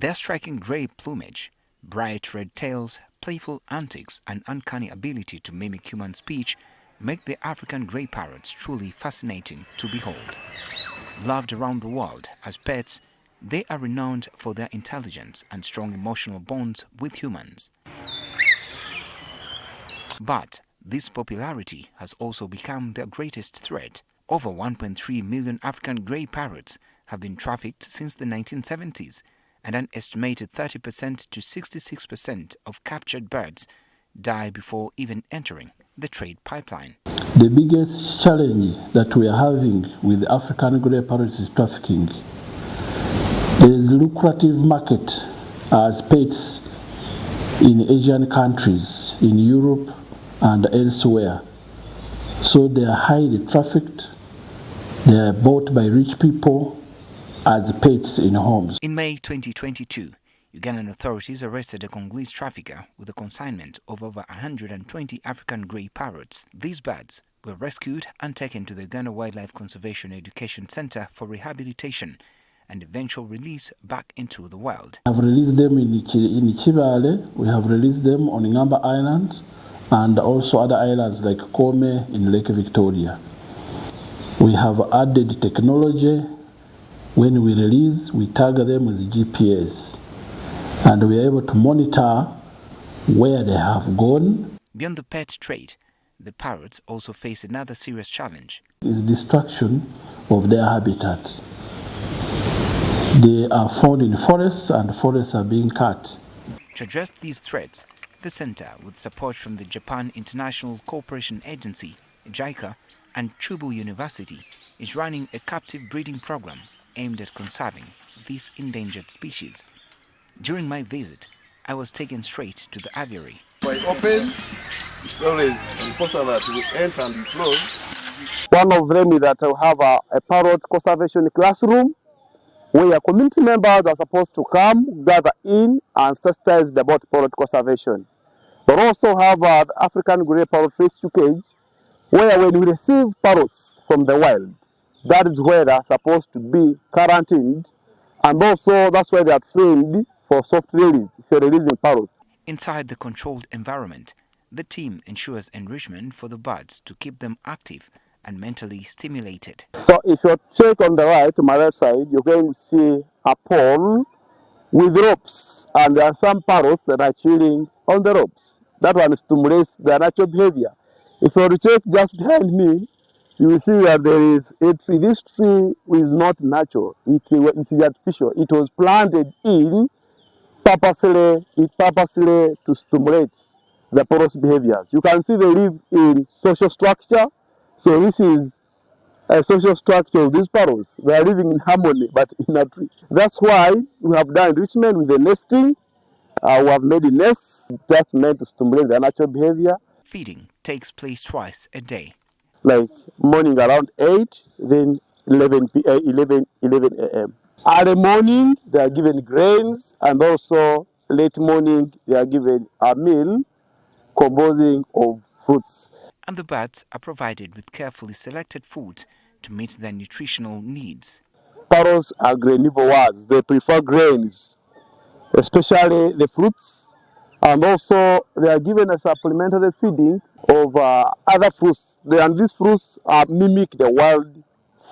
Their striking grey plumage, bright red tails, playful antics and uncanny ability to mimic human speech make the African Grey Parrots truly fascinating to behold. Loved around the world as pets, they are renowned for their intelligence and strong emotional bonds with humans. But this popularity has also become their greatest threat. Over 1.3 million African Grey Parrots have been trafficked since the 1970s, and an estimated 30% to 66% of captured birds die before even entering the trade pipeline. The biggest challenge that we are having with African Grey Parrots is trafficking. There is a lucrative market as pets in Asian countries, in Europe and elsewhere. So they are highly trafficked. They are bought by rich people as pets in homes. In May 2022, Ugandan authorities arrested a Congolese trafficker with a consignment of over 120 African Grey Parrots. These birds were rescued and taken to the Uganda Wildlife Conservation Education Center for rehabilitation and eventual release back into the wild. We have released them in Chibale, we have released them on Ngamba Island, and also other islands like Kome in Lake Victoria. We have added technology. When we release, we tag them with GPS, and we are able to monitor where they have gone. Beyond the pet trade, the parrots also face another serious challenge. Is destruction of their habitat. They are found in forests, and forests are being cut. To address these threats, the center, with support from the Japan International Cooperation Agency, JICA, and Chubu University, is running a captive breeding program aimed at conserving these endangered species. During my visit, I was taken straight to the aviary. By open, it's always impossible that we enter and close. One of them is that we have a parrot conservation classroom where community members are supposed to come, gather in, and sensitize about parrot conservation. But also have the African Grey Parrot rescue cage, where when we receive parrots from the wild, that is where they are supposed to be quarantined, and also that's where they are trained for soft release, if you're releasing parrots. Inside the controlled environment, the team ensures enrichment for the birds to keep them active and mentally stimulated. So if you check on the right, to my left side, you're going to see a pole with ropes, and there are some parrots that are chilling on the ropes. That one stimulates their natural behavior. If you check just behind me, you will see that there is a tree. This tree is not natural, it is artificial. It was planted in purposely to stimulate the parrot's behaviors. You can see they live in social structure. So this is a social structure of these parrots. They are living in harmony, but in a tree. That's why we have done enrichment with the nesting. We have made a nest that's meant to stimulate their natural behavior. Feeding takes place twice a day. Like morning around 8, then 11 a.m. Early morning, they are given grains, and also late morning, they are given a meal composing of fruits. And the birds are provided with carefully selected foods to meet their nutritional needs. Parrots are grainivorous. They prefer grains, especially the fruits, and also they are given a supplementary feeding of other fruits, and these fruits mimic the wild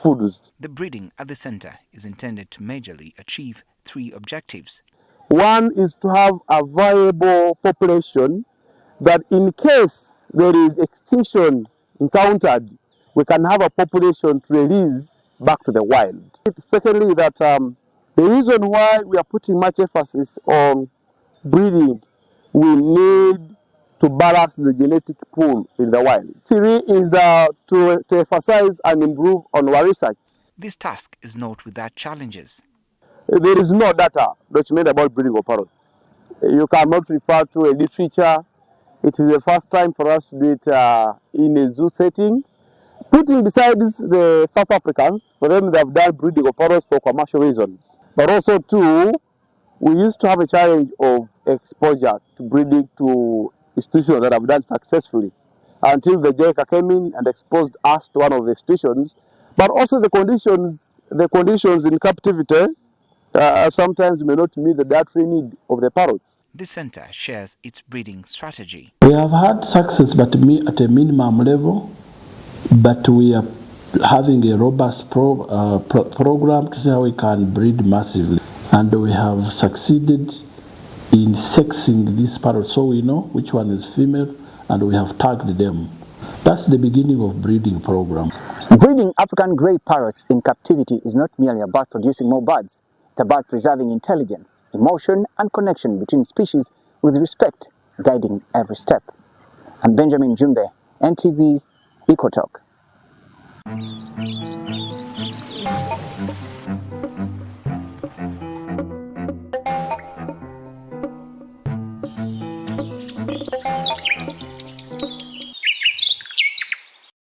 foods. The breeding at the center is intended to majorly achieve 3 objectives. One is to have a viable population that in case there is extinction encountered, we can have a population to release back to the wild. Secondly, that the reason why we are putting much emphasis on breeding, we need to balance the genetic pool in the wild. 3 is to emphasize and improve on our research. This task is not without challenges. There is no data documented about breeding of parrots. You cannot refer to a literature. It is the first time for us to do it in a zoo setting. Putting beside this, the South Africans, for them they have done breeding of parrots for commercial reasons. But also too, we used to have a challenge of exposure to breeding to institutions that have done successfully until the JICA came in and exposed us to one of the institutions. But also the conditions in captivity sometimes may not meet the dietary need of the parrots. The center shares its breeding strategy. We have had success, but at a minimum level, but we are having a robust program to see how we can breed massively. And we have succeeded in sexing these parrots, so we know which one is female, and we have tagged them. That's the beginning of breeding program. Breeding African grey parrots in captivity is not merely about producing more birds. It's about preserving intelligence, emotion, and connection between species with respect, guiding every step. I'm Benjamin Jumbe, NTV EcoTalk.